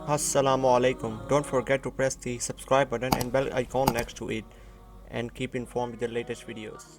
Assalamu alaikum. Don't forget to press the subscribe button and bell icon next to it and keep informed with the latest videos.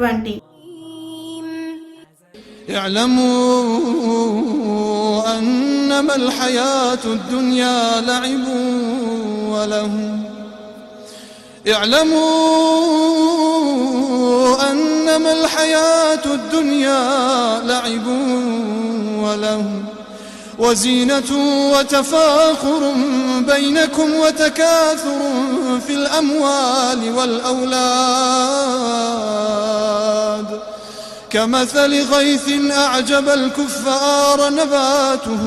20। اعلموا أنما الحياة الدنيا لعب ولهو اعلموا أنما الحياة الدنيا لعب ولهو وزينة وتفاخر بينكم وتكاثر في الأموال والأولاد كمثل غيث أعجب الكفار نباته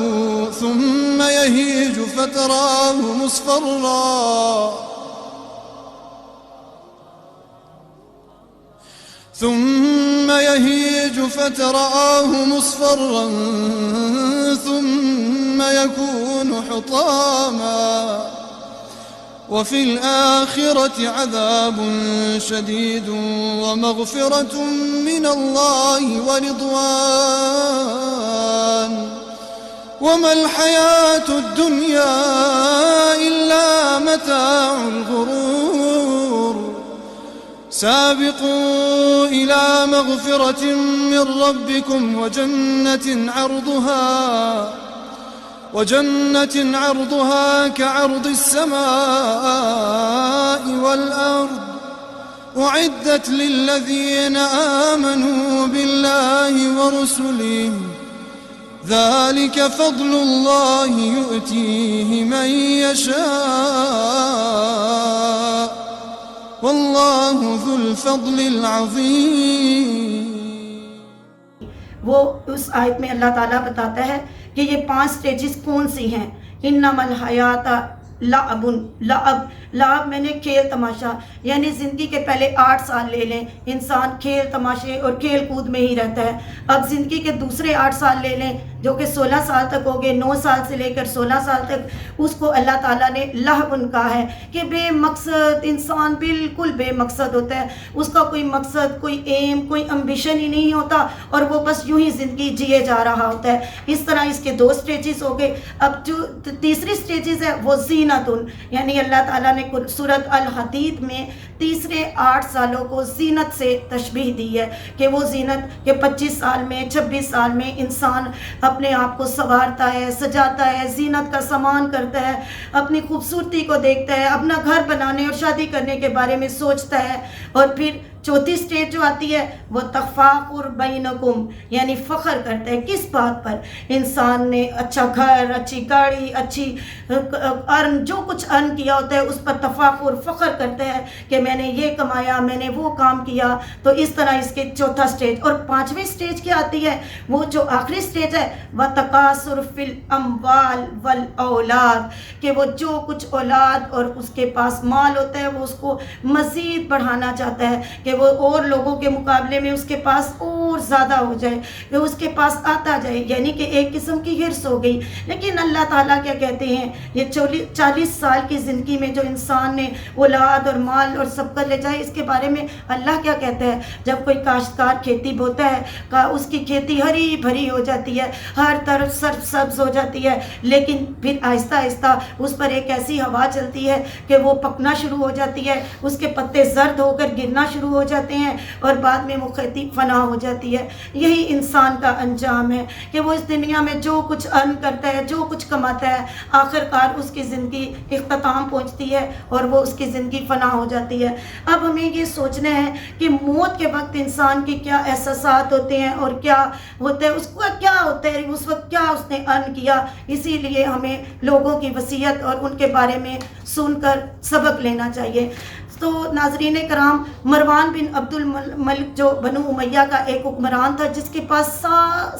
ثم يهيج فتراه مصفرا ثم يكون حطاما وفي الآخرة عذاب شديد ومغفرة من الله ورضوان وما الحياة الدنيا إلا متاع الغرور سابقوا إلى مغفرة من ربكم وجنة عرضها كعرض السماء والأرض أعدت للذين آمنوا بالله ورسله ذلك فضل الله يؤتيه من يشاء والله ذو الفضل العظيم۔ وہ اس آیت میں اللہ تعالیٰ بتاتا ہے کہ یہ 5 سٹیجز کون سی ہیں۔ انما الحیات لعب میں نے کھیل تماشا، یعنی زندگی کے پہلے 8 سال لے لیں، انسان کھیل تماشے اور کھیل کود میں ہی رہتا ہے۔ اب زندگی کے دوسرے 8 سال لے لیں جو کہ 16 سال تک ہو گئے، 9 سال سے لے کر 16 سال تک، اس کو اللہ تعالیٰ نے لہو کہا ہے کہ بے مقصد انسان بالکل بے مقصد ہوتا ہے، اس کا کوئی مقصد، کوئی ایم، کوئی امبیشن ہی نہیں ہوتا اور وہ بس یوں ہی زندگی جیے جا رہا ہوتا ہے۔ اس طرح اس کے 2 سٹیجز ہو گئے۔ اب جو تیسری سٹیجز ہے وہ زینتن، یعنی اللہ تعالیٰ نے سورت الحدید میں تیسرے 8 سالوں کو زینت سے تشبیہ دی ہے کہ وہ زینت کہ 25 سال میں 26 سال میں انسان اپنے آپ کو سنوارتا ہے، سجاتا ہے، زینت کا سامان کرتا ہے، اپنی خوبصورتی کو دیکھتا ہے، اپنا گھر بنانے اور شادی کرنے کے بارے میں سوچتا ہے۔ اور پھر چوتھی سٹیج جو آتی ہے وہ تفاخر بینکم، یعنی فخر کرتا ہے۔ کس بات پر؟ انسان نے اچھا گھر، اچھی گاڑی، اچھی جو کچھ ارن کیا ہوتا ہے اس پر تفاخر، فخر کرتا ہے کہ میں نے یہ کمایا، میں نے وہ کام کیا۔ تو اس طرح اس کے چوتھا سٹیج۔ اور 5ویں سٹیج کیا آتی ہے؟ وہ جو آخری سٹیج ہے وَتَكَاثُرُ فِي الْأَمْوَالِ وَالْأَوْلَادِ، کہ وہ جو کچھ اولاد اور اس کے پاس مال ہوتا ہے وہ اس کو مزید بڑھانا چاہتا ہے کہ وہ اور لوگوں کے مقابلے میں اس کے پاس اور زیادہ ہو جائے، کہ اس کے پاس آتا جائے، یعنی کہ ایک قسم کی ہرس ہو گئی۔ لیکن اللہ تعالیٰ کیا کہتے ہیں؟ یہ 40 سال کی زندگی میں جو انسان نے اولاد اور مال اور سب کر لے جائے، اس کے بارے میں اللہ کیا کہتا ہے؟ جب کوئی کاشتکار کھیتی بوتا ہے، اس کی کھیتی ہری بھری ہو جاتی ہے، ہر طرف سبز ہو جاتی ہے، لیکن پھر آہستہ آہستہ اس پر ایک ایسی ہوا چلتی ہے کہ وہ پکنا شروع ہو جاتی ہے، اس کے پتے زرد ہو کر گرنا شروع ہو جاتے ہیں اور بعد میں وہ کھیتی فنا ہو جاتی ہے۔ یہی انسان کا انجام ہے کہ وہ اس دنیا میں جو کچھ ارن کرتا ہے، جو کچھ کماتا ہے، آخر کار اس کی زندگی اختتام پہنچتی ہے اور وہ اس کی زندگی فنا ہو جاتی ہے۔ اب ہمیں یہ سوچنا ہے کہ موت کے وقت انسان کی کیا احساسات ہوتے ہیں اور کیا ہوتا ہے، اس کو کیا ہوتا ہے، اس وقت کیا اس نے ارن کیا۔ اسی لیے ہمیں لوگوں کی وصیت اور ان کے بارے میں سن کر سبق لینا چاہیے۔ تو ناظرین کرام، مروان بن عبد الملک جو بنو امیہ کا ایک حکمران تھا، جس کے پاس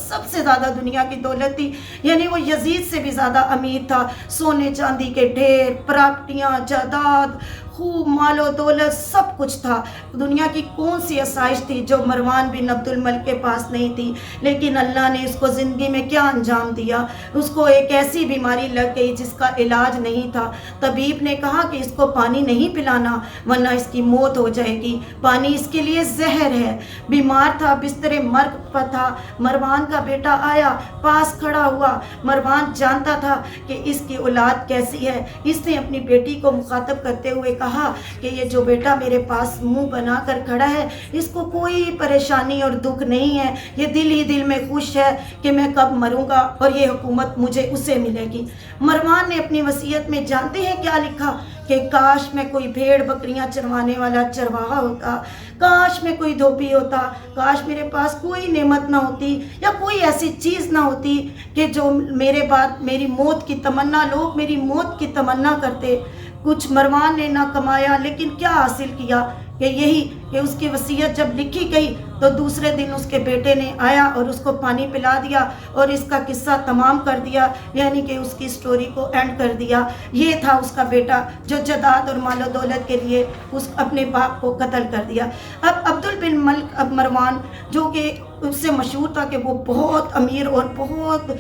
سب سے زیادہ دنیا کی دولت تھی، یعنی وہ یزید سے بھی زیادہ امیر تھا، سونے چاندی کے ڈھیر، پراپرٹیاں، جائیداد، خوب مال و دولت، سب کچھ تھا۔ دنیا کی کون سی آسائش تھی جو مروان بن عبد الملک کے پاس نہیں تھی؟ لیکن اللہ نے اس کو زندگی میں کیا انجام دیا؟ اس کو ایک ایسی بیماری لگ گئی جس کا علاج نہیں تھا۔ طبیب نے کہا کہ اس کو پانی نہیں پلانا ورنہ اس کی موت ہو جائے گی، پانی اس کے لیے زہر ہے۔ بیمار تھا، بستر مرگ پر تھا۔ مروان کا بیٹا آیا، پاس کھڑا ہوا۔ مروان جانتا تھا کہ اس کی اولاد کیسی ہے۔ اس نے اپنی بیٹی کو مخاطب کرتے ہوئے کہا کہ یہ جو بیٹا میرے پاس منہ بنا کر کھڑا ہے، اس کو کوئی پریشانی اور دکھ نہیں ہے، یہ دل ہی دل میں خوش ہے کہ میں کب مروں گا اور یہ حکومت مجھے اسے ملے گی۔ مروان نے اپنی وصیت میں جانتے ہیں کیا لکھا؟ کہ کاش میں کوئی بھیڑ بکریاں چروانے والا چرواہا ہوتا، کاش میں کوئی دھوبی ہوتا، کاش میرے پاس کوئی نعمت نہ ہوتی یا کوئی ایسی چیز نہ ہوتی کہ جو میرے بعد میری موت کی تمنا، لوگ میری موت کی تمنا کرتے۔ کچھ مروان نے نہ کمایا، لیکن کیا حاصل کیا؟ کہ یہی کہ اس کی وصیت جب لکھی گئی تو دوسرے دن اس کے بیٹے نے آیا اور اس کو پانی پلا دیا اور اس کا قصہ تمام کر دیا، یعنی کہ اس کی سٹوری کو اینڈ کر دیا۔ یہ تھا اس کا بیٹا جو جائیداد اور مال و دولت کے لیے اس اپنے باپ کو قتل کر دیا۔ اب عبد بن ملک اب مروان جو کہ اس سے مشہور تھا کہ وہ بہت امیر اور بہت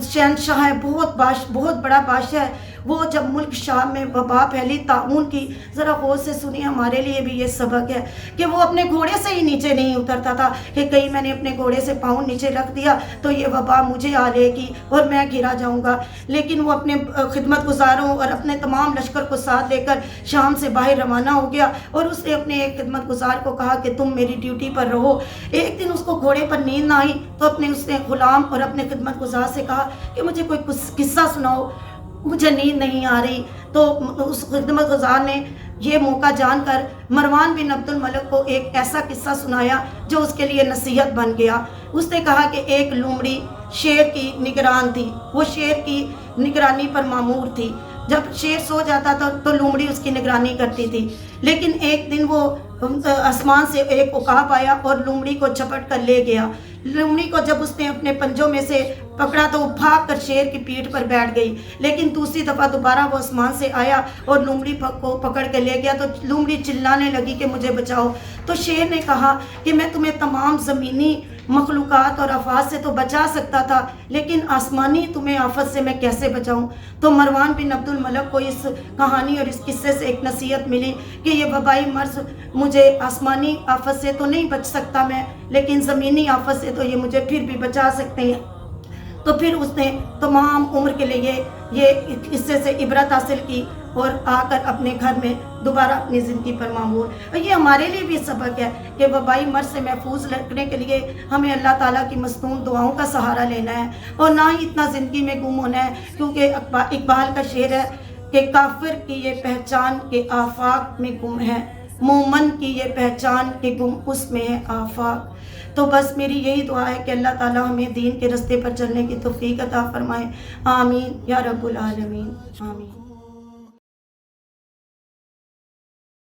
شہنشاہ ہے، بہت بڑا بادشاہ ہے، وہ جب ملک شام میں وبا پھیلی طاعون کی، ذرا غور سے سنیے، ہمارے لیے بھی یہ سبق ہے کہ وہ اپنے گھوڑے سے ہی نیچے نہیں اترتا تھا کہ کہیں میں نے اپنے گھوڑے سے پاؤں نیچے رکھ دیا تو یہ وبا مجھے آ لے گی اور میں گھرا جاؤں گا، لیکن وہ اپنے خدمت گزاروں اور اپنے تمام لشکر کو ساتھ لے کر شام سے باہر روانہ ہو گیا اور اس نے اپنے ایک خدمت گزار کو کہا کہ تم میری ڈیوٹی پر رہو۔ ایک دن اس کو گھوڑے پر نیند نہ آئی تو اس نے غلام اور اپنے خدمت گزار سے کہا کہ مجھے کوئی قصہ سناؤ، مجھے نیند نہیں آ رہی۔ تو اس خدمت گزار نے یہ موقع جان کر مروان بن عبد الملک کو ایک ایسا قصہ سنایا جو اس کے لیے نصیحت بن گیا۔ اس نے کہا کہ ایک لومڑی شیر کی نگران تھی، وہ شیر کی نگرانی پر مامور تھی۔ جب شیر سو جاتا تھا تو لومڑی اس کی نگرانی کرتی تھی، لیکن ایک دن وہ آسمان سے ایک عقاب آیا اور لومڑی کو جھپٹ کر لے گیا۔ لومڑی کو جب اس نے اپنے پنجوں میں سے پکڑا تو وہ بھاگ کر شیر کی پیٹھ پر بیٹھ گئی، لیکن دوسری دفعہ دوبارہ وہ آسمان سے آیا اور لومڑی کو پکڑ کے لے گیا تو لومڑی چلانے لگی کہ مجھے بچاؤ۔ تو شیر نے کہا کہ میں تمہیں تمام زمینی مخلوقات اور آفات سے تو بچا سکتا تھا، لیکن آسمانی تمہیں آفت سے میں کیسے بچاؤں؟ تو مروان بن عبد الملک کو اس کہانی اور اس قصے سے ایک نصیحت ملی کہ یہ وبائی مرض مجھے آسمانی آفت سے تو نہیں بچ سکتا میں، لیکن زمینی آفت سے تو یہ مجھے پھر بھی بچا سکتے ہیں۔ تو پھر اس نے تمام عمر کے لیے یہ قصے سے عبرت حاصل کی اور آ کر اپنے گھر میں دوبارہ اپنی زندگی پر معمور۔ یہ ہمارے لیے بھی سبق ہے کہ وبائی مرض سے محفوظ رکھنے کے لیے ہمیں اللہ تعالیٰ کی مصنون دعاؤں کا سہارا لینا ہے اور نہ ہی اتنا زندگی میں گم ہونا ہے، کیونکہ اقبال کا شعر ہے کہ کافر کی یہ پہچان کہ آفاق میں گم ہے، مومن کی یہ پہچان کہ گم اس میں ہے آفاق۔ تو بس میری یہی دعا ہے کہ اللہ تعالیٰ ہمیں دین کے رستے پر چلنے کی توفیق عطا فرمائے۔ آمین یا رب العالمین، آمین۔